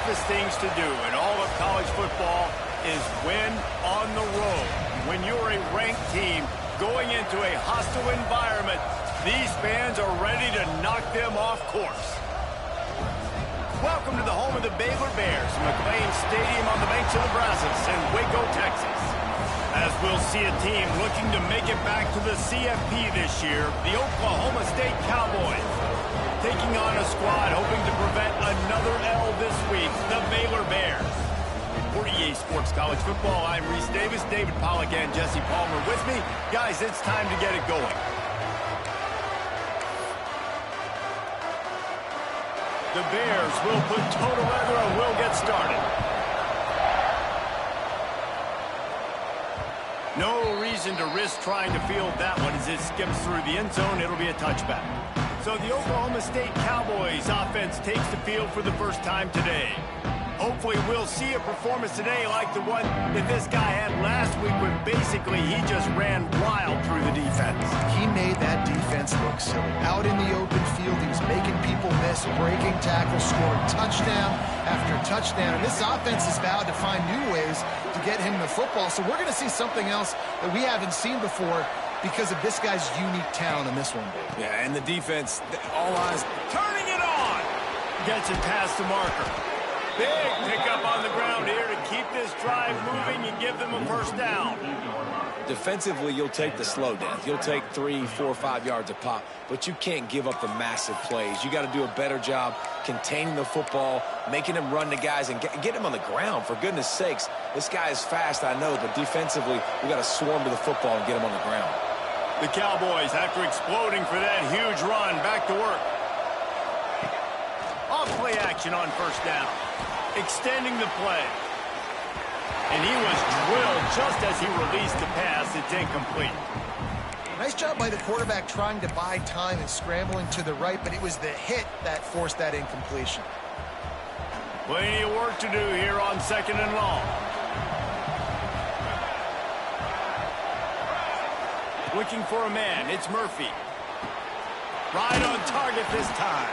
toughest things to do in all of college football is win on the road. When you're a ranked team going into a hostile environment, these fans are ready to knock them off course. Welcome to the home of the Baylor Bears, McLean Stadium on the banks of the Brazos in Waco, Texas. As we'll see a team looking to make it back to the CFP this year, the Oklahoma State Cowboys. Taking on a squad hoping to prevent another L this week, the Baylor Bears. For EA Sports College Football, I'm Reese Davis, David Pollack, and Jesse Palmer with me. Guys, it's time to get it going. The Bears will put total leather and will get started. No reason to risk trying to field that one as it skips through the end zone. It'll be a touchback. So the Oklahoma State Cowboys offense takes the field for the first time today. Hopefully we'll see a performance today like the one that this guy had last week when basically he just ran wild through the defense. He made that defense look silly. Out in the open field, he was making people miss, breaking tackles, scoring touchdown after touchdown. And this offense has vowed to find new ways to get him the football. So we're going to see something else that we haven't seen before because of this guy's unique talent in this one. Yeah, and the defense, all eyes turning it on. Gets it past the marker. Big pickup on the ground here to keep this drive moving and give them a first down. Defensively, you'll take the slow death. You'll take 3, 4, 5 yards a pop, but you can't give up the massive plays. You got to do a better job containing the football, making him run to guys, and get him on the ground. For goodness sakes, this guy is fast, I know, but defensively, we got to swarm to the football and get him on the ground. The Cowboys, after exploding for that huge run, back to work. Off play action on first down. Extending the play. And he was drilled just as he released the pass. It's incomplete. Nice job by the quarterback trying to buy time and scrambling to the right, but it was the hit that forced that incompletion. Plenty of work to do here on second and long. Looking for a man. It's Murphy. Right on target this time.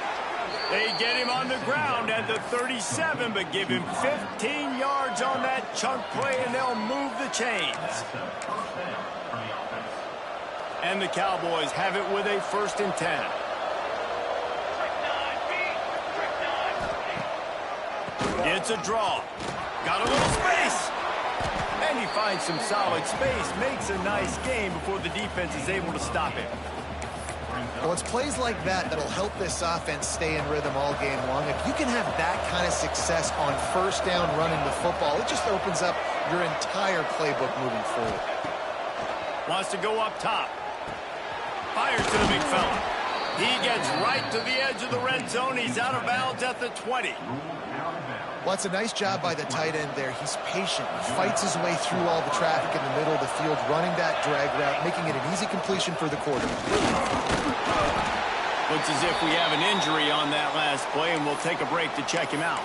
They get him on the ground at the 37, but give him 15 yards on that chunk play, and they'll move the chains. And the Cowboys have it with a 1st and 10. It's a draw. Got a little space. And he finds some solid space, makes a nice game before the defense is able to stop him. Well, it's plays like that that'll help this offense stay in rhythm all game long. If you can have that kind of success on first down running the football, it just opens up your entire playbook moving forward. Wants to go up top. Fires to the big fella. He gets right to the edge of the red zone. He's out of bounds at the 20. Well, it's a nice job by the tight end there. He's patient. He fights his way through all the traffic in the middle of the field, running that drag route, making it an easy completion for the quarterback. Looks as if we have an injury on that last play, and we'll take a break to check him out.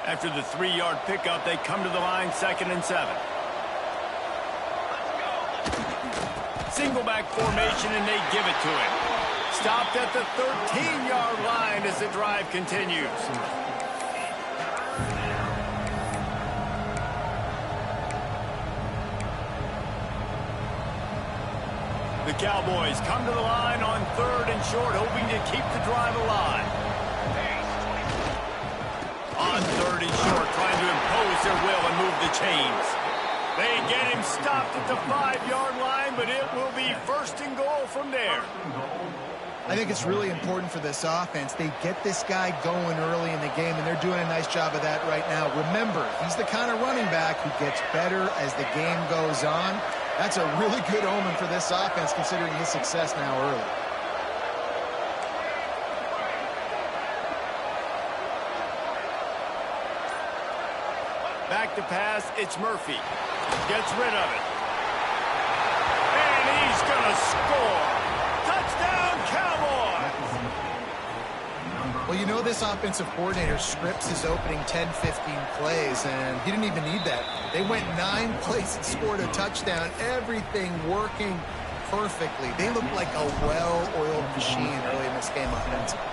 After the 3-yard pickup, they come to the line, 2nd and 7. Single back formation, and they give it to him. Stopped at the 13-yard line as the drive continues. The Cowboys come to the line on 3rd and short, hoping to keep the drive alive. On 3rd and short, trying to impose their will and move the chains. They get him stopped at the 5-yard line, but it will be 1st and goal from there. I think it's really important for this offense. They get this guy going early in the game, and they're doing a nice job of that right now. Remember, he's the kind of running back who gets better as the game goes on. That's a really good omen for this offense, considering his success now early. Back to pass, it's Murphy. Gets rid of it. And he's going to score. Touchdown, Cowboys! Well, you know this offensive coordinator scripts his opening 10, 15 plays, and he didn't even need that. They went 9 plays and scored a touchdown. Everything working perfectly. They looked like a well-oiled machine early in this game offensively.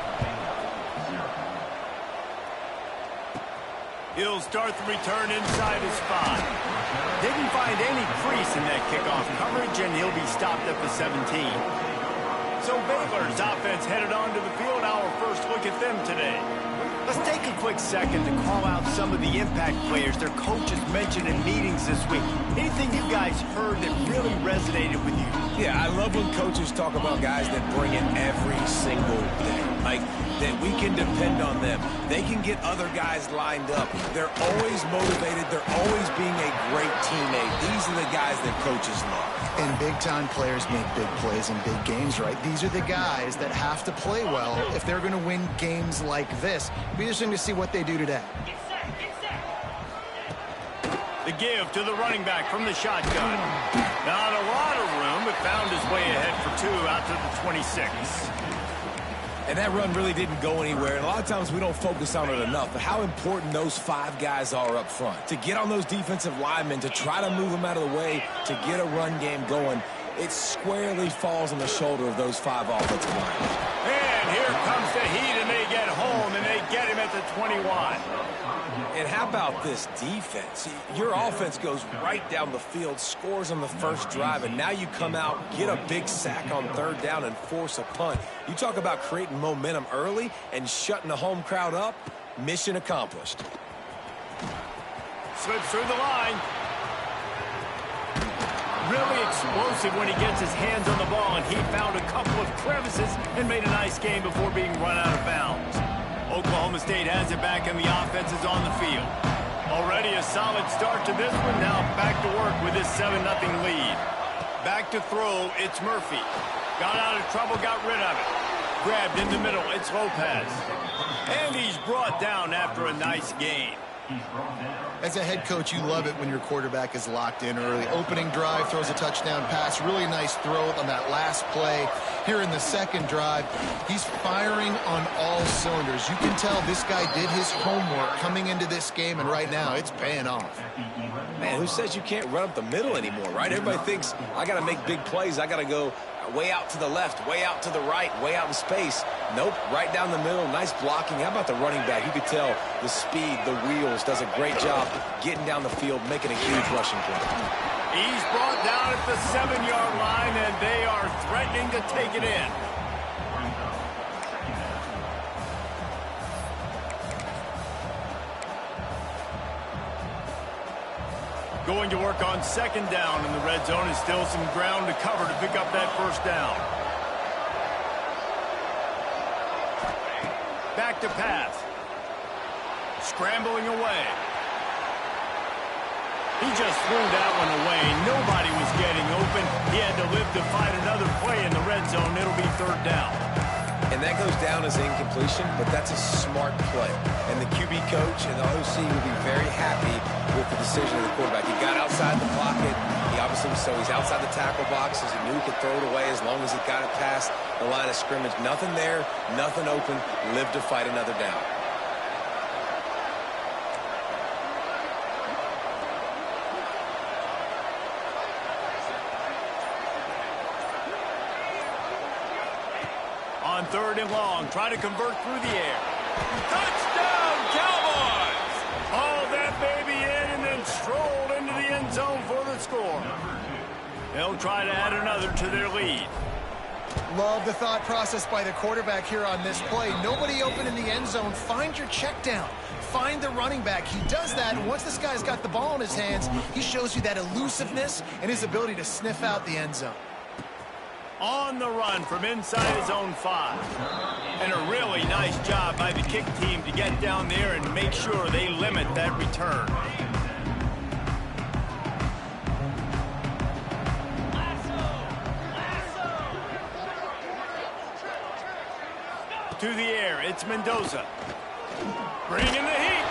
He'll start the return inside his 5. Didn't find any crease in that kickoff coverage, and he'll be stopped at the 17. So Baylor's offense headed onto the field. Our first look at them today. Let's take a quick second to call out some of the impact players their coaches mentioned in meetings this week. Anything you guys heard that really resonated with you? Yeah, I love when coaches talk about guys that bring it every single day. Like, that we can depend on them. They can get other guys lined up. They're always motivated. They're always being a great teammate. These are the guys that coaches love. And big-time players make big plays in big games, right? These are the guys that have to play well if they're going to win games like this. It'll be interesting to see what they do today. The give to the running back from the shotgun. Not a lot of room, but found his way ahead for 2 out to the 26. And that run really didn't go anywhere. And a lot of times we don't focus on it enough, but how important those 5 guys are up front. To get on those defensive linemen, to try to move them out of the way, to get a run game going, it squarely falls on the shoulder of those 5 offensive linemen. And here comes the heat, and they get home, and they get him at the 21. And how about this defense? Your offense goes right down the field, scores on the first drive, and now you come out, get a big sack on 3rd down, and force a punt. You talk about creating momentum early and shutting the home crowd up. Mission accomplished. Slips through the line. Really explosive when he gets his hands on the ball, and he found a couple of crevices and made a nice game before being run out of bounds. Oklahoma State has it back, and the offense is on the field. Already a solid start to this one. Now back to work with this 7-0 lead. Back to throw, it's Murphy. Got out of trouble, got rid of it. Grabbed in the middle, it's Lopez. And he's brought down after a nice gain. As a head coach, you love it when your quarterback is locked in early. Opening drive, throws a touchdown pass. Really nice throw on that last play. Here in the second drive, he's firing on all cylinders. You can tell this guy did his homework coming into this game, and right now it's paying off. Man, who says you can't run up the middle anymore, right? Everybody thinks, I got to make big plays. I got to go way out to the left, way out to the right, way out in space. Nope, right down the middle, nice blocking. How about the running back? You could tell the speed, the wheels, does a great job getting down the field, making a huge rushing play. He's brought down at the 7-yard line, and they are threatening to take it in. Going to work on 2nd down in the red zone, and still some ground to cover to pick up that 1st down. Back to pass. Scrambling away. He just threw that one away. Nobody was getting open. He had to live to fight another play in the red zone. It'll be 3rd down. And that goes down as incompletion, but that's a smart play. And the QB coach and the OC will be very happy with the decision of the quarterback. He got outside the pocket. He obviously, so he's outside the tackle boxes. He knew he could throw it away as long as he got it past the line of scrimmage. Nothing there, nothing open. Live to fight another down. On 3rd and long, try to convert through the air. Touchdown, Cowboys! Hauled that baby in and then strolled into the end zone for the score. They'll try to add another to their lead. Love the thought process by the quarterback here on this play. Nobody open in the end zone. Find your check down. Find the running back. He does that, and once this guy's got the ball in his hands, he shows you that elusiveness and his ability to sniff out the end zone. On the run from inside his own 5. And a really nice job by the kick team to get down there and make sure they limit that return. To the air, it's Mendoza. Bringing the heat.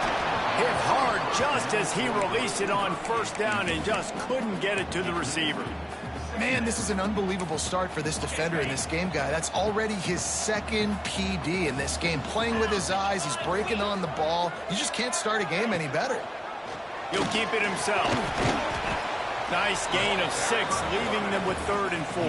Hit hard just as he released it on 1st down and just couldn't get it to the receiver. Man, this is an unbelievable start for this defender in this game, guy. That's already his second PD in this game. Playing with his eyes, he's breaking on the ball. You just can't start a game any better. He'll keep it himself. Nice gain of 6, leaving them with 3rd and 4.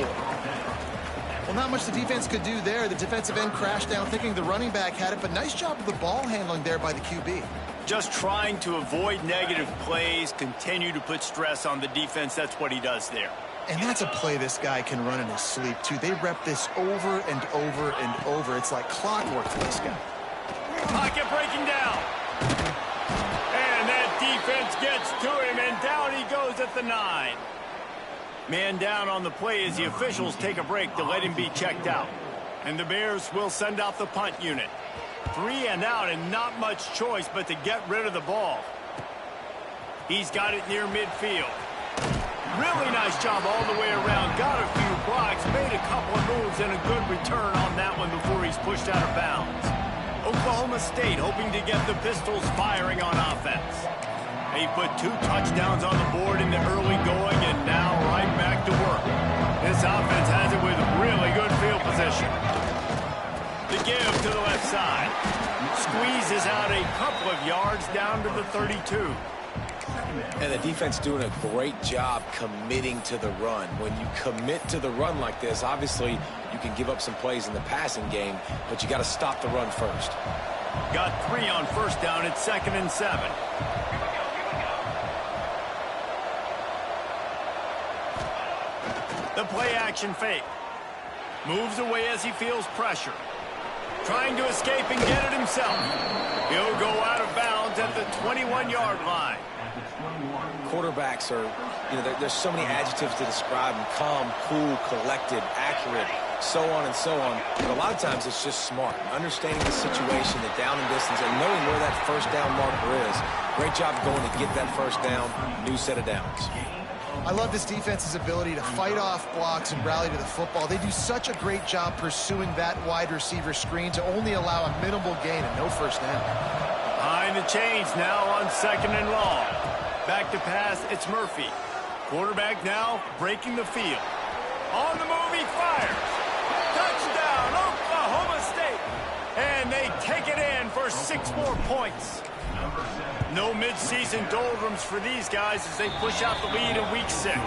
Well, not much the defense could do there. The defensive end crashed down thinking the running back had it, but nice job of the ball handling there by the QB. Just trying to avoid negative plays, continue to put stress on the defense. That's what he does there. And that's a play this guy can run in his sleep, too. They rep this over and over and over. It's like clockwork for this guy. Pocket breaking down. And that defense gets to him, and down he goes at the 9. Man down on the play as the officials take a break to let him be checked out. And the Bears will send out the punt unit. 3 and out, and not much choice but to get rid of the ball. He's got it near midfield. Really nice job all the way around. Got a few blocks, made a couple of moves, and a good return on that one before he's pushed out of bounds. Oklahoma State hoping to get the Pistols firing on offense. They put 2 touchdowns on the board in the early going, and now right back to work. This offense has it with really good field position. The give to the left side. Squeezes out a couple of yards down to the 32. And the defense doing a great job committing to the run. When you commit to the run like this, obviously you can give up some plays in the passing game, but you got to stop the run first. Got 3 on first down. It's 2nd and 7. The play action fake. Moves away as he feels pressure. Trying to escape and get it himself. He'll go out of bounds at the 21-yard line. Quarterbacks are, there's so many adjectives to describe them. Calm, cool, collected, accurate, so on and so on. But a lot of times it's just smart. Understanding the situation, the down and distance, and knowing where that first down marker is. Great job going to get that first down. New set of downs. I love this defense's ability to fight off blocks and rally to the football. They do such a great job pursuing that wide receiver screen to only allow a minimal gain and no first down. Behind the chains now on 2nd and long. Back to pass, it's Murphy. Quarterback now breaking the field. On the move, he fires. Touchdown, Oklahoma State. And they take it in for 6 more points. No midseason doldrums for these guys as they push out the lead in week 6.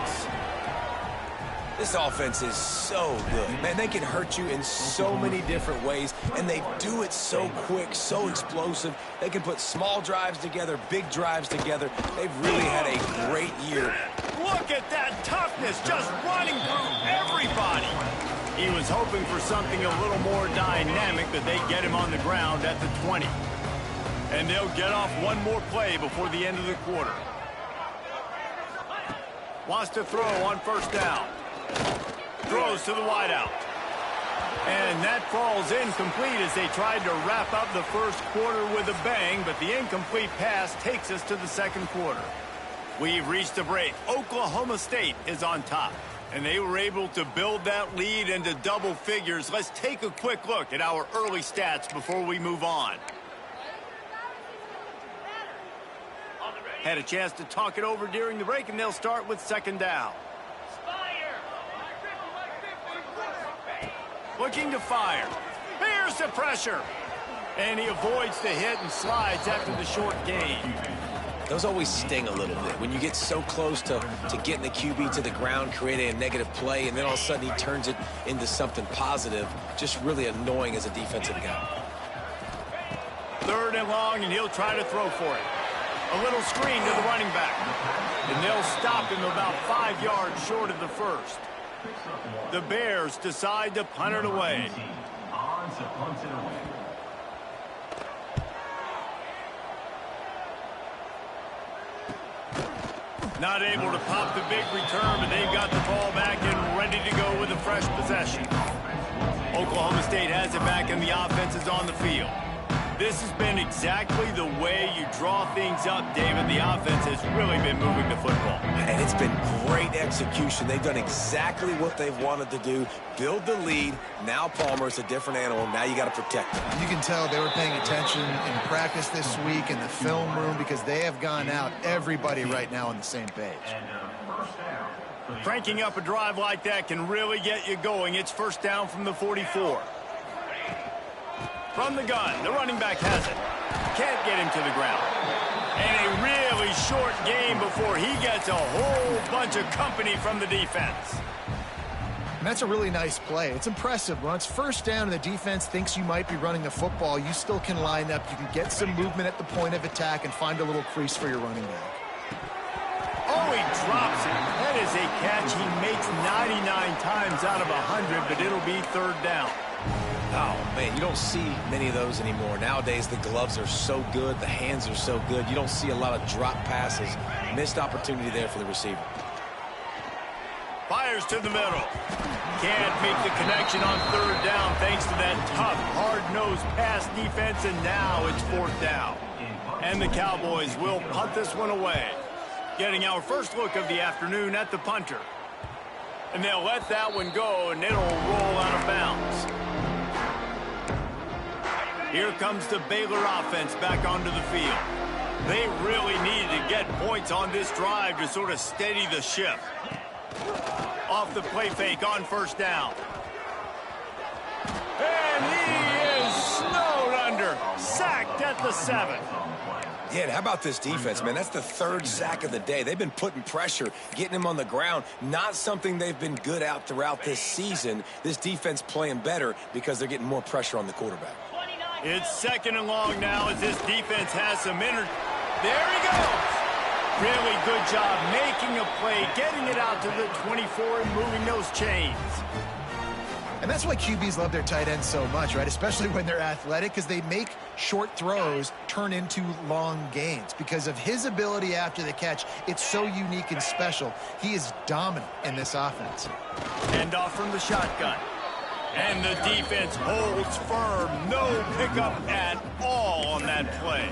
This offense is so good. Man, they can hurt you in so many different ways, and they do it so quick, so explosive. They can put small drives together, big drives together. They've really had a great year. Look at that toughness, just running through everybody. He was hoping for something a little more dynamic, but they get him on the ground at the 20. And they'll get off one more play before the end of the quarter. Wants to throw on first down. Throws to the wideout. And that falls incomplete as they tried to wrap up the first quarter with a bang, but the incomplete pass takes us to the second quarter. We've reached a break. Oklahoma State is on top, and they were able to build that lead into double figures. Let's take a quick look at our early stats before we move on. Had a chance to talk it over during the break, and they'll start with 2nd down. Looking to fire. Here's the pressure. And he avoids the hit and slides after the short gain. Those always sting a little bit. When you get so close to getting the QB to the ground, creating a negative play, and then all of a sudden he turns it into something positive, just really annoying as a defensive guy. 3rd and long, and he'll try to throw for it. A little screen to the running back. And they'll stop him about 5 yards short of the first. The Bears decide to punt it away. Not able to pop the big return, but they've got the ball back and ready to go with a fresh possession. Oklahoma State has it back, and the offense is on the field. This has been exactly the way you draw things up, David. The offense has really been moving the football. And it's been great execution. They've done exactly what they've wanted to do. Build the lead. Now Palmer's a different animal. Now you got to protect him. You can tell they were paying attention in practice this week in the film room because they have gone out, everybody right now on the same page. Cranking up a drive like that can really get you going. It's first down from the 44. From the gun, the running back has it. Can't get him to the ground. And a really short game before he gets a whole bunch of company from the defense. And that's a really nice play. It's impressive. When it's first down and the defense thinks you might be running the football, you still can line up. You can get some movement at the point of attack and find a little crease for your running back. Oh, he drops it. That is a catch he makes 99 times out of 100, but it'll be third down. Oh, man, you don't see many of those anymore. Nowadays, the gloves are so good, the hands are so good. You don't see a lot of drop passes. Missed opportunity there for the receiver. Fires to the middle. Can't make the connection on third down thanks to that tough, hard-nosed pass defense, and now it's fourth down. And the Cowboys will punt this one away. Getting our first look of the afternoon at the punter. And they'll let that one go, and it'll roll out of bounds. Here comes the Baylor offense back onto the field. They really needed to get points on this drive to sort of steady the ship. Off the play fake on first down. And he is snowed under. Sacked at the 7. Yeah, and how about this defense, man? That's the third sack of the day. They've been putting pressure, getting him on the ground. Not something they've been good at throughout this season. This defense playing better because they're getting more pressure on the quarterback. It's second and long now as this defense has some There he goes. Really good job making a play, getting it out to the 24 and moving those chains. And that's why QBs love their tight ends so much, right? Especially when they're athletic, because they make short throws turn into long gains. Because of his ability after the catch, it's so unique and special. He is dominant in this offense. End off from the shotgun. And the defense holds firm. No pickup at all on that play.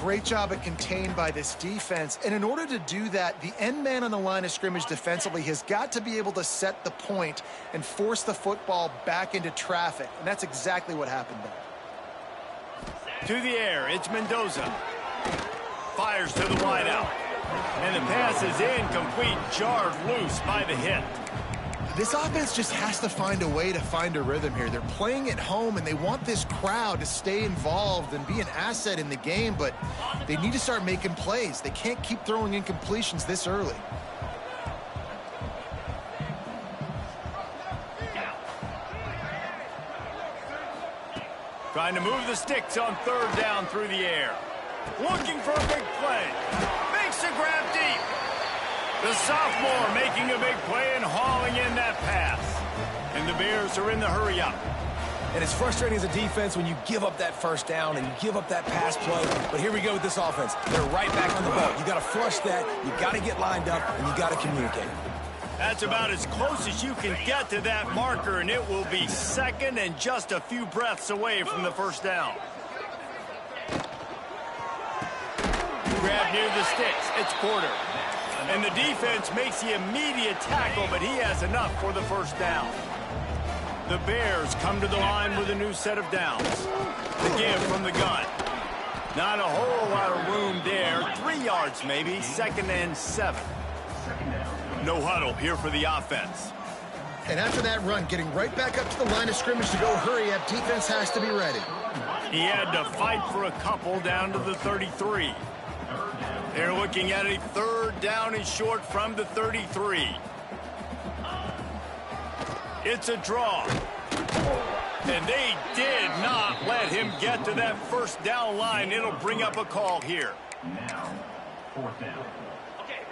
Great job at contained by this defense. And in order to do that, the end man on the line of scrimmage defensively has got to be able to set the point and force the football back into traffic. And that's exactly what happened there. To the air, it's Mendoza. Fires to the wideout. And the pass is incomplete, jarred loose by the hit. This offense just has to find a way to find a rhythm here. They're playing at home, and they want this crowd to stay involved and be an asset in the game, but they need to start making plays. They can't keep throwing incompletions this early. Trying to move the sticks on third down through the air. Looking for a big play. Makes a grab deep. The sophomore making a big play and hauling in that pass. And the Bears are in the hurry-up. And it's frustrating as a defense when you give up that first down and you give up that pass play. But here we go with this offense. They're right back on the ball. You got to flush that. You got to get lined up, and you got to communicate. That's about as close as you can get to that marker, and it will be second and just a few breaths away from the first down. Grab near the sticks. It's Porter. And the defense makes the immediate tackle, but he has enough for the first down. The Bears come to the line with a new set of downs. The give from the gun. Not a whole lot of room there. 3 yards maybe. Second and 7. No huddle here for the offense. And after that run, getting right back up to the line of scrimmage to go hurry up, defense has to be ready. He had to fight for a couple down to the 33. They're looking at a third down and short from the 33. It's a draw. And they did not let him get to that first down line. It'll bring up a call here. Now, fourth down.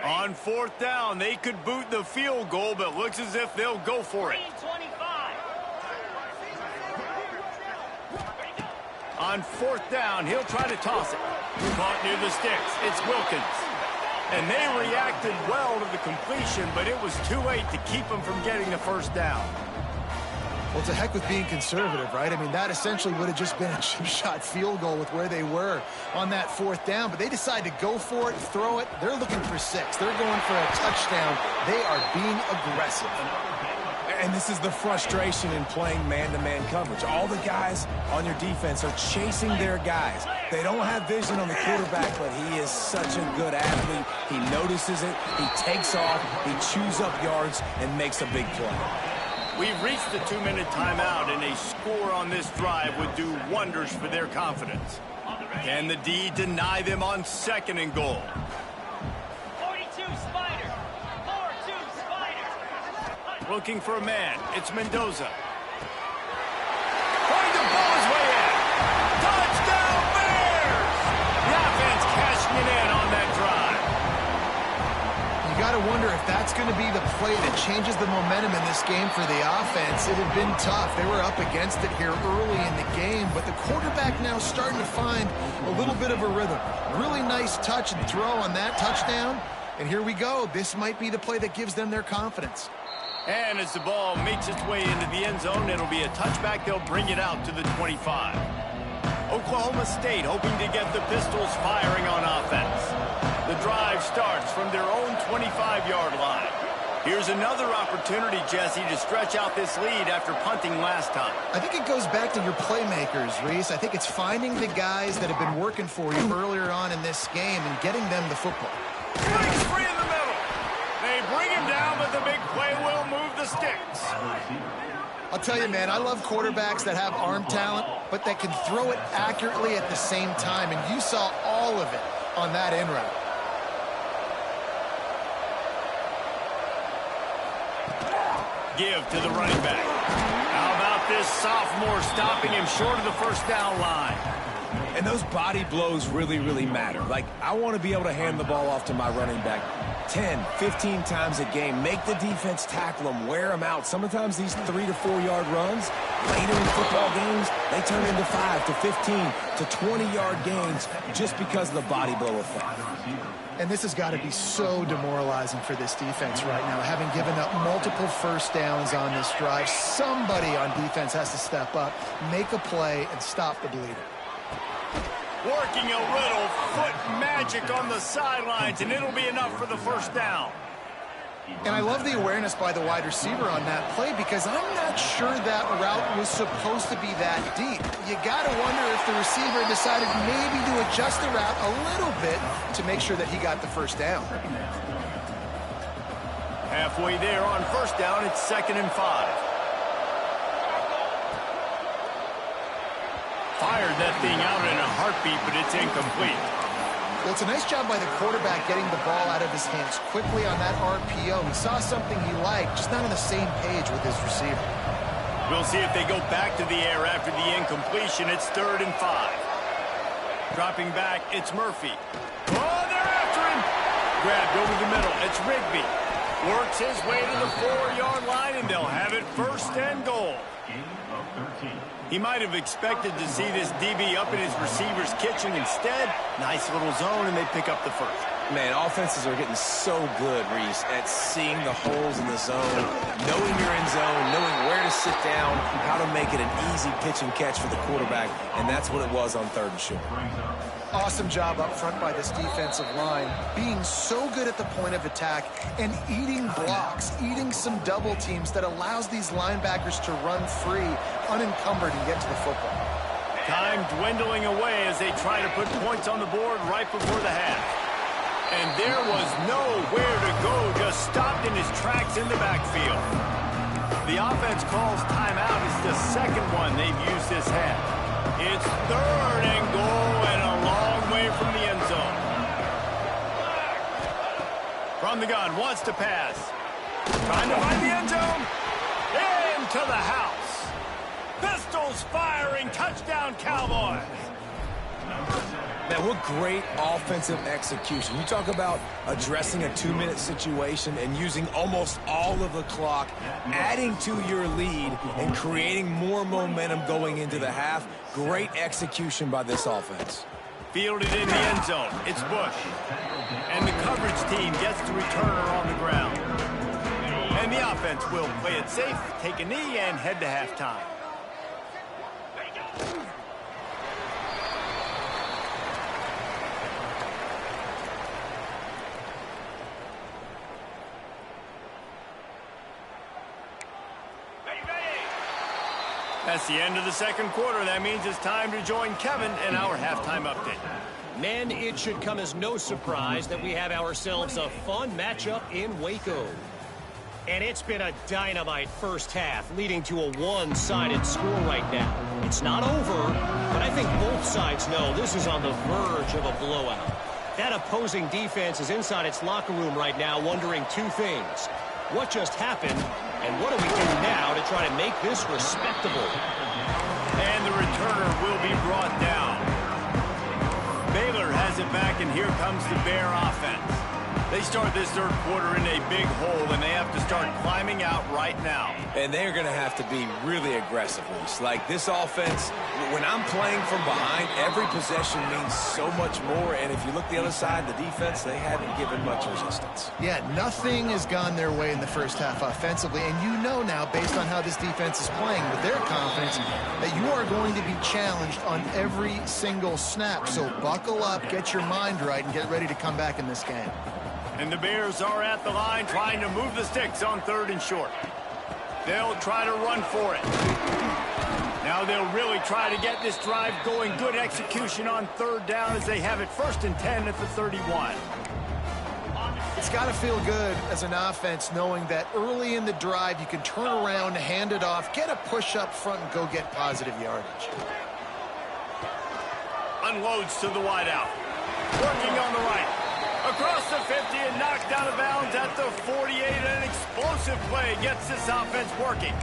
On fourth down, they could boot the field goal, but looks as if they'll go for it. On fourth down, he'll try to toss it. Caught near the sticks. It's Wilkins. And they reacted well to the completion, but it was too late to keep them from getting the first down. Well, it's a heck with being conservative, right? I mean, that essentially would have just been a chip shot field goal with where they were on that fourth down, but they decided to go for it, throw it. They're looking for 6. They're going for a touchdown. They are being aggressive. And this is the frustration in playing man-to-man coverage. All the guys on your defense are chasing their guys. They don't have vision on the quarterback, but he is such a good athlete. He notices it, he takes off, he chews up yards, and makes a big play. We've reached the 2-minute timeout, and a score on this drive would do wonders for their confidence. Can the D deny them on 2nd and goal? 42 Spider. 4-2 Spider. Looking for a man. It's Mendoza. Trying to ball his way in. Touchdown Bears! The offense cashing it in on that drive. You got to wonder if that's going to be the play that changes the momentum in this game for the offense. It had been tough. They were up against it here early in the game, but the quarterback now starting to find a little bit of a rhythm. Really nice touch and throw on that touchdown. And here we go. This might be the play that gives them their confidence. And as the ball makes its way into the end zone, it'll be a touchback. They'll bring it out to the 25. Oklahoma State hoping to get the Pistols firing on offense. The drive starts from their own 25-yard line. Here's another opportunity, Jesse, to stretch out this lead after punting last time. I think it goes back to your playmakers, Reese. I think it's finding the guys that have been working for you earlier on in this game and getting them the football. Breaks free in the middle. They bring him down, but the big play will move the sticks. I'll tell you, man, I love quarterbacks that have arm talent, but that can throw it accurately at the same time, and you saw all of it on that in route. Give to the running back. How about this sophomore stopping him short of the first down line? And those body blows really, really matter. Like, I want to be able to hand the ball off to my running back 10, 15 times a game. Make the defense tackle them, wear them out. Sometimes these 3 to 4 yard runs, later in football games, they turn into 5 to 15 to 20-yard gains just because of the body blow effect. And this has got to be so demoralizing for this defense right now, having given up multiple first downs on this drive. Somebody on defense has to step up, make a play, and stop the bleeding. Working a little foot magic on the sidelines, and it'll be enough for the first down. And I love the awareness by the wide receiver on that play because I'm not sure that route was supposed to be that deep. You got to wonder if the receiver decided maybe to adjust the route a little bit to make sure that he got the first down. Halfway there on first down, it's 2nd and 5. Fired that thing out in a heartbeat, but it's incomplete. Well, it's a nice job by the quarterback getting the ball out of his hands quickly on that RPO. He saw something he liked, just not on the same page with his receiver. We'll see if they go back to the air after the incompletion. It's 3rd and 5. Dropping back, it's Murphy. Oh, they're after him. Grabbed over the middle. It's Rigby. Works his way to the 4-yard line, and they'll have it 1st and goal. He might have expected to see this DB up in his receiver's kitchen. Instead, nice little zone, and they pick up the first. Man, offenses are getting so good, Reese, at seeing the holes in the zone, knowing you're in zone, knowing where to sit down, how to make it an easy pitch and catch for the quarterback, and that's what it was on 3rd and short. Awesome job up front by this defensive line, being so good at the point of attack and eating blocks, eating some double teams that allows these linebackers to run free, unencumbered, and get to the football. Time dwindling away as they try to put points on the board right before the half. And there was nowhere to go, just stopped in his tracks in the backfield. The offense calls timeout. It's the 2nd one they've used this half. It's 3rd and goal and a long way from the end zone. From the gun, wants to pass. Trying to find the end zone. Into the house. Pistols firing, touchdown Cowboys. Man, what great offensive execution. You talk about addressing a 2-minute situation and using almost all of the clock, adding to your lead and creating more momentum going into the half. Great execution by this offense. Fielded in the end zone. It's Bush. And the coverage team gets the returner on the ground. And the offense will play it safe, take a knee, and head to halftime. That's the end of the second quarter. That means it's time to join Kevin in our halftime update. Men, it should come as no surprise that we have ourselves a fun matchup in Waco. And it's been a dynamite first half, leading to a one-sided score right now. It's not over, but I think both sides know this is on the verge of a blowout. That opposing defense is inside its locker room right now wondering two things. What just happened, and what do we do now to try to make this respectable? And the returner will be brought down. Baylor has it back, and here comes the Bear offense. They start this third quarter in a big hole, and they have to start climbing out right now. And they're going to have to be really aggressive. Like this offense, when I'm playing from behind, every possession means so much more. And if you look the other side, the defense, they haven't given much resistance. Yeah, nothing has gone their way in the first half offensively. And you know now, based on how this defense is playing with their confidence, that you are going to be challenged on every single snap. So buckle up, get your mind right, and get ready to come back in this game. And the Bears are at the line trying to move the sticks on 3rd and short. They'll try to run for it. Now they'll really try to get this drive going. Good execution on 3rd down as they have it 1st and 10 at the 31. It's got to feel good as an offense knowing that early in the drive you can turn around, hand it off, get a push up front, and go get positive yardage. Unloads to the wideout. Working on the right. Across the 50 and knocked out of bounds at the 48. An explosive play gets this offense working.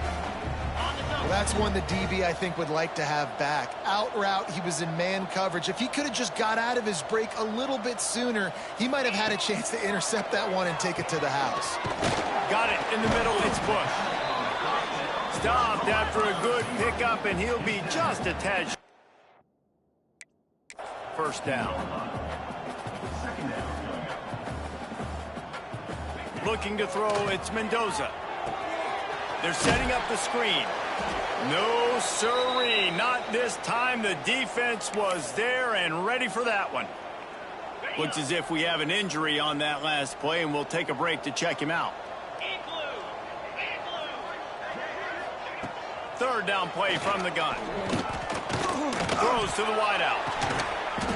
Well, that's one the DB, I think, would like to have back. Out route, he was in man coverage. If he could have just got out of his break a little bit sooner, he might have had a chance to intercept that one and take it to the house. Got it in the middle. It's Bush. Stopped after a good pickup, and he'll be just a tad. 1st down. Looking to throw, it's Mendoza. They're setting up the screen. No siree, not this time. The defense was there and ready for that one. Looks as if we have an injury on that last play, and we'll take a break to check him out. 3rd down play from the gun. Throws to the wideout.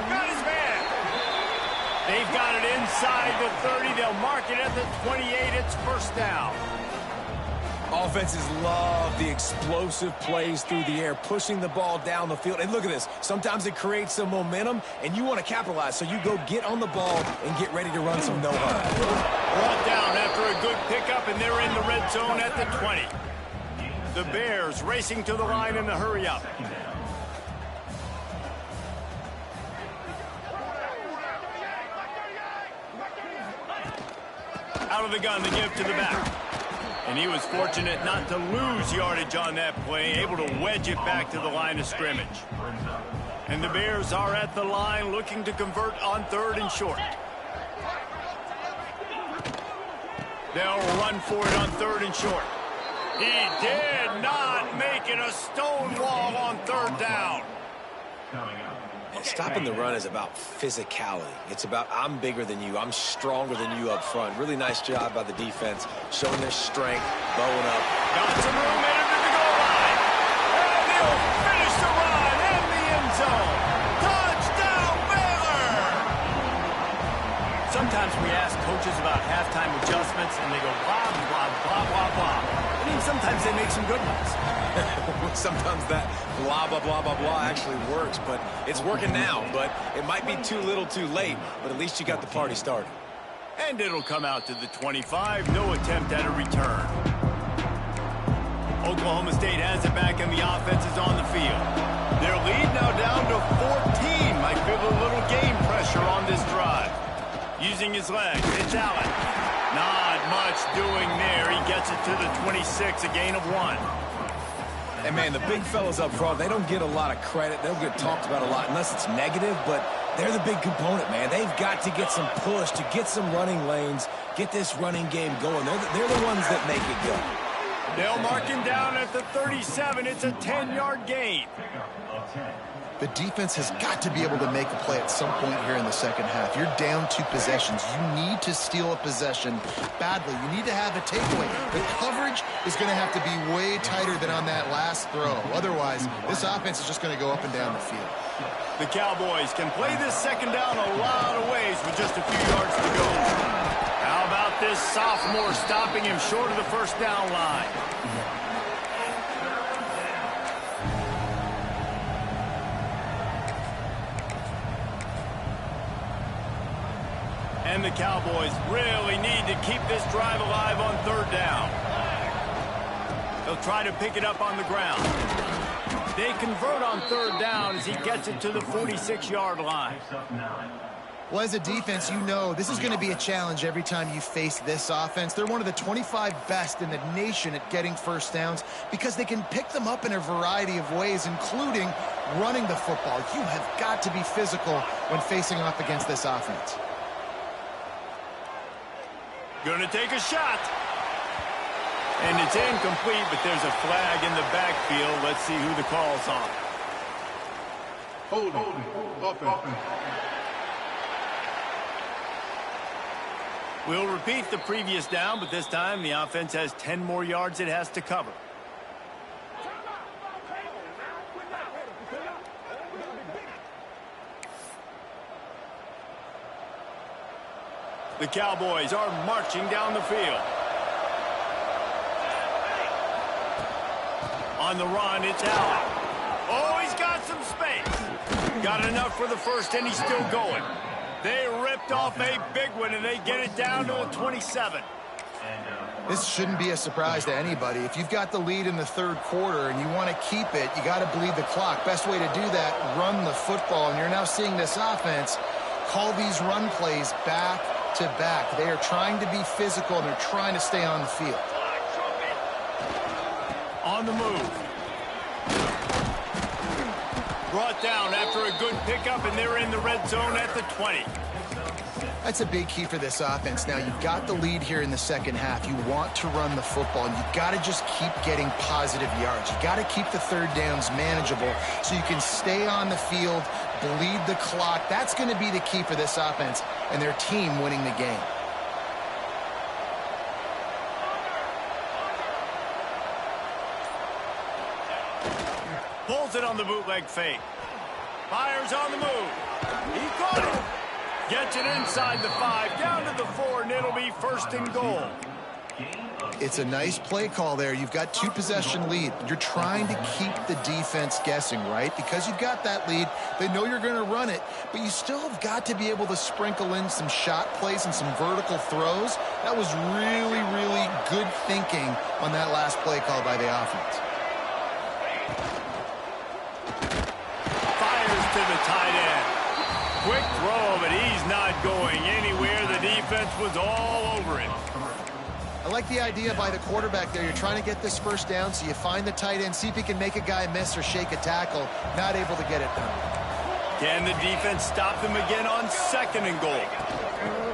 Got his man. They've got it inside the 30. They'll mark it at the 28. It's 1st down. Offenses love the explosive plays through the air, pushing the ball down the field. And look at this. Sometimes it creates some momentum, and you want to capitalize. So you go get on the ball and get ready to run some no-huddle. Brought down after a good pickup, and they're in the red zone at the 20. The Bears racing to the line in the hurry-up. Out of the gun to give to the back. And he was fortunate not to lose yardage on that play, able to wedge it back to the line of scrimmage. And the Bears are at the line looking to convert on 3rd and short. They'll run for it on 3rd and short. He did not make it a stone wall on 3rd down. Stopping the run is about physicality. It's about I'm bigger than you. I'm stronger than you up front. Really nice job by the defense, showing their strength, bowing up. Got some room in it to the goal line. And he'll finish the run in the end zone. Touchdown, Baylor! Sometimes we ask coaches about halftime adjustments, and they go blah, blah, blah, blah, blah. I mean, sometimes they make some good ones. Sometimes that blah, blah, blah, blah, blah actually works, but it's working now. But it might be too little too late, but at least you got the party started. And it'll come out to the 25. No attempt at a return. Oklahoma State has it back, and the offense is on the field. Their lead now down to 14. Might feel a little game pressure on this drive. Using his legs, it's Allen. Not much doing there. He gets it to the 26, a gain of 1. And, man, the big fellas up front, they don't get a lot of credit. They'll get talked about a lot unless it's negative, but they're the big component, man. They've got to get some push, to get some running lanes, get this running game going. They're the ones that make it go. They'll mark him down at the 37. It's a 10-yard gain. The defense has got to be able to make a play at some point here in the second half. You're down 2 possessions. You need to steal a possession badly. You need to have a takeaway. The coverage is going to have to be way tighter than on that last throw. Otherwise, this offense is just going to go up and down the field. The Cowboys can play this second down a lot of ways with just a few yards to go. How about this sophomore stopping him short of the first down line? And the Cowboys really need to keep this drive alive on third down. They'll try to pick it up on the ground. They convert on third down as he gets it to the 46-yard line. Well, as a defense, you know this is going to be a challenge every time you face this offense. They're one of the 25 best in the nation at getting first downs because they can pick them up in a variety of ways, including running the football. You have got to be physical when facing off against this offense. Going to take a shot. And it's incomplete, but there's a flag in the backfield. Let's see who the call's on. Holding. Offense. We'll repeat the previous down, but this time the offense has 10 more yards it has to cover. The Cowboys are marching down the field. On the run, it's Allen. Oh, he's got some space. Got enough for the first, and he's still going. They ripped off a big one, and they get it down to the 27. This shouldn't be a surprise to anybody. If you've got the lead in the third quarter and you want to keep it, you got to bleed the clock. Best way to do that, run the football. And you're now seeing this offense call these run plays back to back. They are trying to be physical, and they're trying to stay on the field. On the move. Brought down after a good pickup, and they're in the red zone at the 20. That's a big key for this offense. Now, you've got the lead here in the second half. You want to run the football, and you've got to just keep getting positive yards. You've got to keep the third downs manageable so you can stay on the field, bleed the clock. That's going to be the key for this offense and their team winning the game. Pulls it on the bootleg fake. Fires on the move. He caught it. Gets it inside the 5, down to the 4, and it'll be first and goal. It's a nice play call there. You've got 2 possession lead. You're trying to keep the defense guessing, right? Because you've got that lead, they know you're going to run it, but you still have got to be able to sprinkle in some shot plays and some vertical throws. That was really, really good thinking on that last play call by the offense. Fires to the tight end. Quick throw, but he's not going anywhere. The defense was all over him. I like the idea by the quarterback there. You're trying to get this first down, so you find the tight end, see if he can make a guy miss or shake a tackle. Not able to get it done. Can the defense stop them again on second and goal?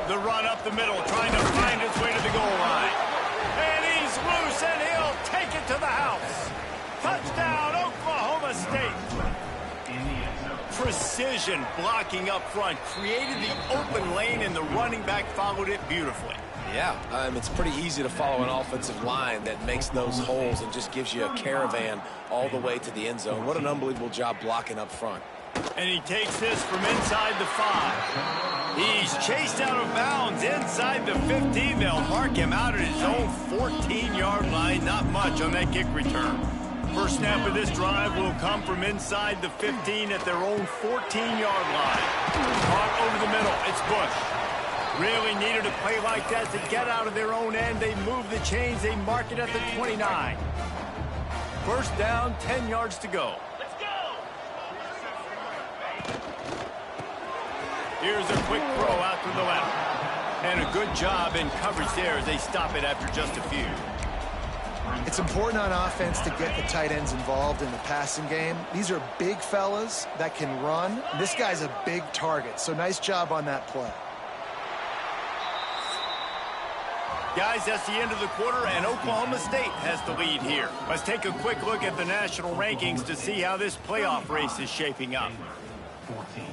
The run up the middle, trying to find its way to the goal line. And he's loose, and he'll take it to the house. Touchdown, Oklahoma State. Precision blocking up front, created the open lane, and the running back followed it beautifully. Yeah, it's pretty easy to follow an offensive line that makes those holes and just gives you a caravan all the way to the end zone. What an unbelievable job blocking up front. And he takes this from inside the 5. He's chased out of bounds inside the 15. They'll mark him out at his own 14-yard line. Not much on that kick return. First snap of this drive will come from inside the 15 at their own 14-yard line. Caught over the middle. It's Bush. Really needed a play like that to get out of their own end. They move the chains. They mark it at the 29. First down, 10 yards to go. Let's go! Here's a quick throw out to the left. And a good job in coverage there as they stop it after just a few. It's important on offense to get the tight ends involved in the passing game. These are big fellas that can run. This guy's a big target, so nice job on that play. Guys, that's the end of the quarter, and Oklahoma State has the lead here. Let's take a quick look at the national rankings to see how this playoff race is shaping up. 14.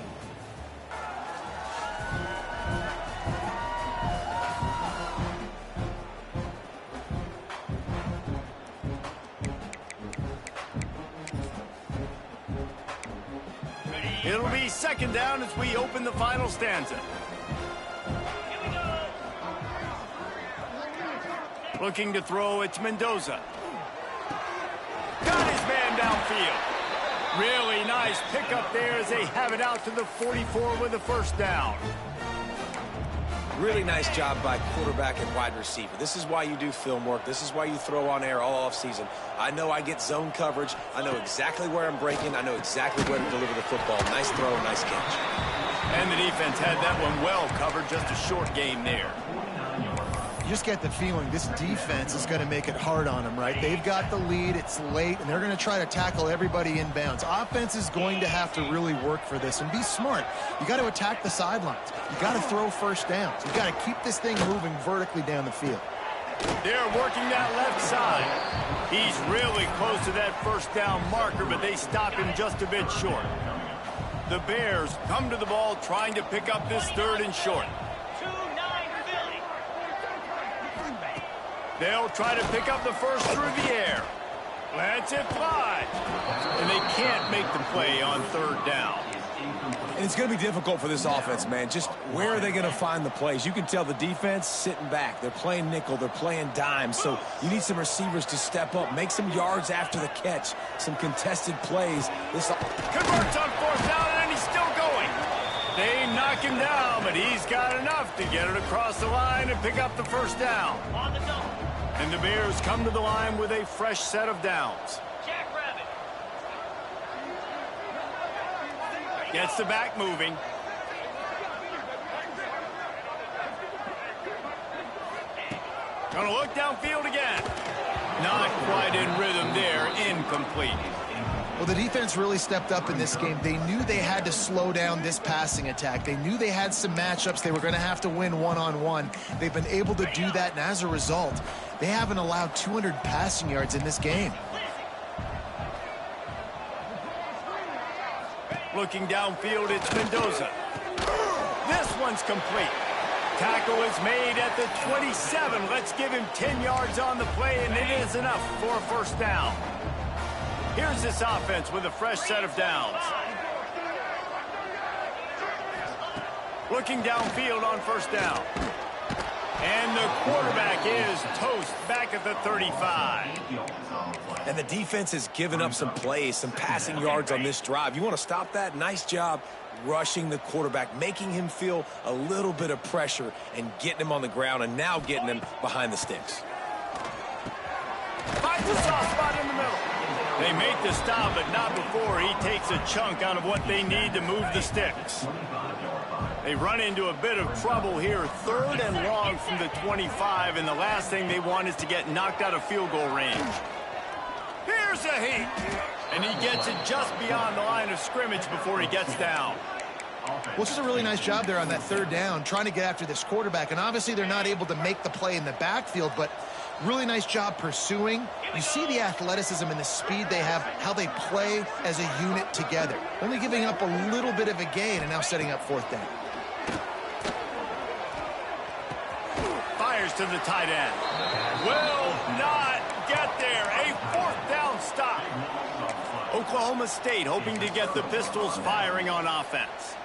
It'll be second down as we open the final stanza. Looking to throw, it's Mendoza. Got his man downfield. Really nice pickup there as they have it out to the 44 with a first down. Really nice job by quarterback and wide receiver. This is why you do film work. This is why you throw on air all offseason. I know I get zone coverage. I know exactly where I'm breaking. I know exactly where to deliver the football. Nice throw, nice catch. And the defense had that one well covered. Just a short game there. You just get the feeling this defense is going to make it hard on them, right? They've got the lead, it's late, and they're going to try to tackle everybody inbounds. Offense is going to have to really work for this and be smart. You got to attack the sidelines. You got to throw first downs. You got to keep this thing moving vertically down the field. They're working that left side. He's really close to that first down marker, but they stop him just a bit short. The Bears come to the ball trying to pick up this third and short. They'll try to pick up the first through the air. Lets it fly. And they can't make the play on third down. And it's going to be difficult for this offense, man. Just where are they going to find the plays? You can tell the defense sitting back. They're playing nickel. They're playing dime. So you need some receivers to step up, make some yards after the catch, some contested plays. This converts on fourth down, and he's still going. They knock him down, but he's got enough to get it across the line and pick up the first down. On the double. And the Bears come to the line with a fresh set of downs. Jackrabbit. Gets the back moving. Gonna look downfield again. Not quite in rhythm there. Incomplete. Well, the defense really stepped up in this game. They knew they had to slow down this passing attack. They knew they had some matchups they were going to have to win one-on-one. They've been able to do that, and as a result, they haven't allowed 200 passing yards in this game. Looking downfield, it's Mendoza. This one's complete. Tackle is made at the 27. Let's give him 10 yards on the play, and it is enough for a first down. Here's this offense with a fresh set of downs. Looking downfield on first down. And the quarterback is toast back at the 35. And the defense has given up some plays, some passing yards on this drive. You want to stop that? Nice job rushing the quarterback, making him feel a little bit of pressure and getting him on the ground and now getting him behind the sticks. Finds a soft spot in the middle. They make the stop, but not before he takes a chunk out of what they need to move the sticks. They run into a bit of trouble here, third and long from the 25, and the last thing they want is to get knocked out of field goal range. Here's a heat, and he gets it just beyond the line of scrimmage before he gets down. Well, it's just a really nice job there on that third down, trying to get after this quarterback, and obviously they're not able to make the play in the backfield, but really nice job pursuing. You see the athleticism and the speed they have, how they play as a unit together. Only giving up a little bit of a gain and now setting up fourth down. Fires to the tight end. Will not get there. A fourth down stop. Oklahoma State hoping to get the Pistols firing on offense.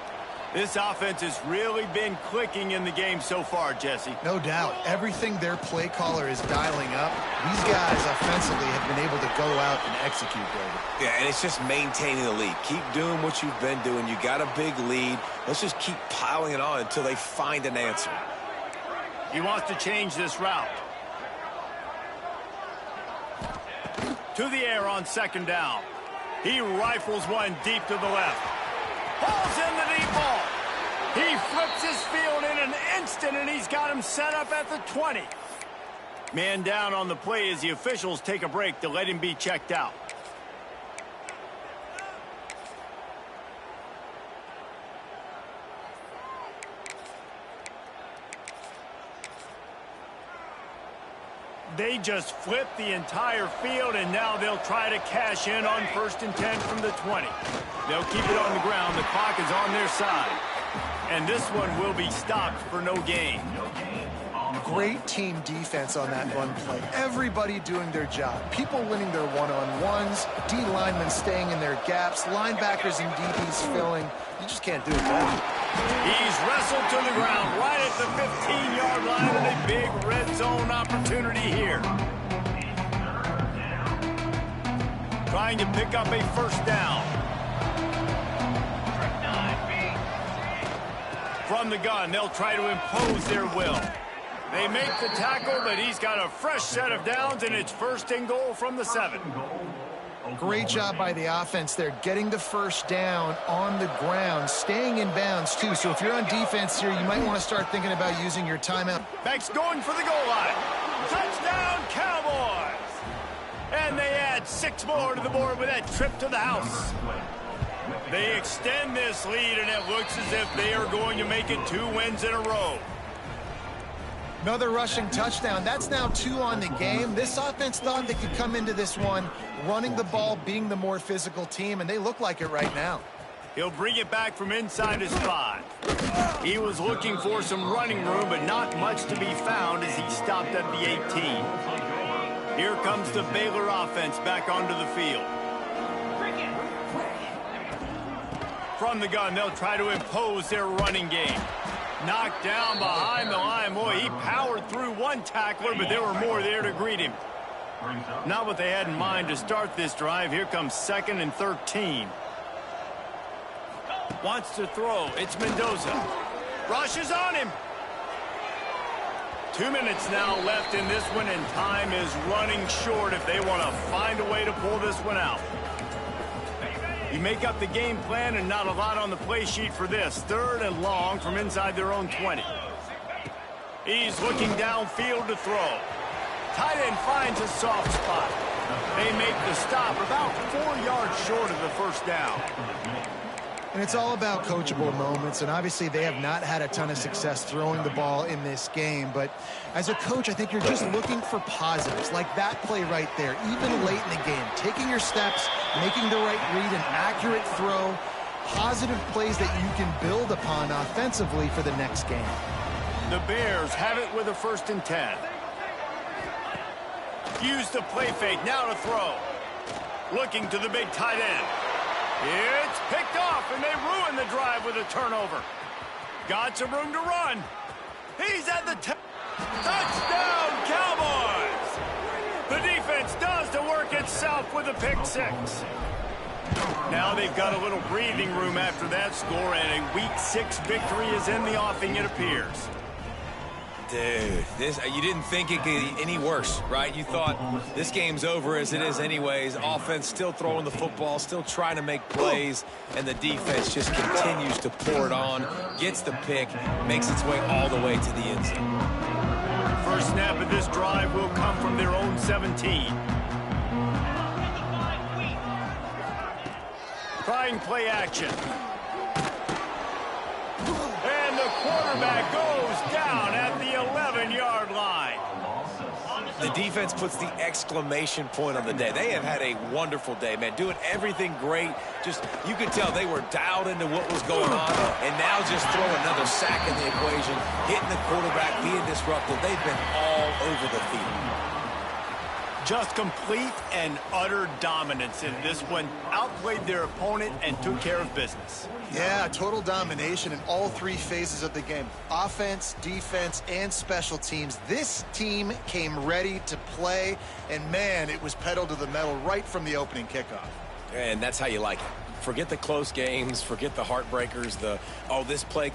This offense has really been clicking in the game so far, Jesse. No doubt. Everything their play caller is dialing up, these guys offensively have been able to go out and execute, David. Yeah, and it's just maintaining the lead. Keep doing what you've been doing. You got a big lead. Let's just keep piling it on until they find an answer. He wants to change this route. To the air on second down. He rifles one deep to the left. Pulls in the deep ball. He flips his field in an instant, and he's got him set up at the 20. Man down on the play as the officials take a break to let him be checked out. They just flipped the entire field, and now they'll try to cash in on 1st and 10 from the 20. They'll keep it on the ground. The clock is on their side. And this one will be stopped for no gain. Great team defense on that run play. Everybody doing their job. People winning their one-on-ones, D linemen staying in their gaps, linebackers and DBs filling. You just can't do it better. He's wrestled to the ground right at the 15-yard line, and a big red zone opportunity here. Trying to pick up a 1st down. From the gun, they'll try to impose their will. They make the tackle, but he's got a fresh set of downs, and it's 1st and goal from the 7. Great job by the offense there, getting the 1st down on the ground, staying in bounds, too. So if you're on defense here, you might want to start thinking about using your timeout. Banks going for the goal line. Touchdown, Cowboys! And they add 6 more to the board with that trip to the house. They extend this lead, and it looks as if they are going to make it 2 wins in a row. Another rushing touchdown. That's now 2 on the game. This offense thought they could come into this one running the ball, being the more physical team, and they look like it right now. He'll bring it back from inside his 5. He was looking for some running room, but not much to be found as he stopped at the 18. Here comes the Baylor offense back onto the field. From the gun, they'll try to impose their running game. Knocked down behind the line. Boy, he powered through one tackler, but there were more there to greet him. Not what they had in mind to start this drive. Here comes 2nd and 13. Wants to throw. It's Mendoza. Rushes on him. 2 minutes now left in this one, and time is running short if they want to find a way to pull this one out. You make up the game plan, and not a lot on the play sheet for this. 3rd and long from inside their own 20. He's looking downfield to throw. Tight end finds a soft spot. They make the stop about 4 yards short of the 1st down. And it's all about coachable moments, and obviously they have not had a ton of success throwing the ball in this game. But as a coach, I think you're just looking for positives, like that play right there, even late in the game. Taking your steps, making the right read, an accurate throw, positive plays that you can build upon offensively for the next game. The Bears have it with a 1st and 10. Use the play fake, now to throw. Looking to the big tight end. It's picked off, and they ruin the drive with a turnover. Got some room to run. He's at the touchdown, Cowboys! The defense does the work itself with a pick 6. Now they've got a little breathing room after that score, and a Week 6 victory is in the offing, it appears. Dude, you didn't think it could get any worse, right? You thought this game's over as it is anyways. Offense still throwing the football, still trying to make plays, and the defense just continues to pour it on, gets the pick, makes its way all the way to the end zone. First snap of this drive will come from their own 17. Trying play action. And the quarterback goes down at the 11-yard line. The defense puts the exclamation point on the day. They have had a wonderful day, man. Doing everything great. Just, you could tell they were dialed into what was going on. And now just throw another sack in the equation. Hitting the quarterback, being disruptive. They've been all over the field. Just complete and utter dominance in this one. Outplayed their opponent and took care of business. Yeah, total domination in all 3 phases of the game. Offense, defense, and special teams. This team came ready to play, and man, it was pedal to the metal right from the opening kickoff. And that's how you like it. Forget the close games, forget the heartbreakers, this play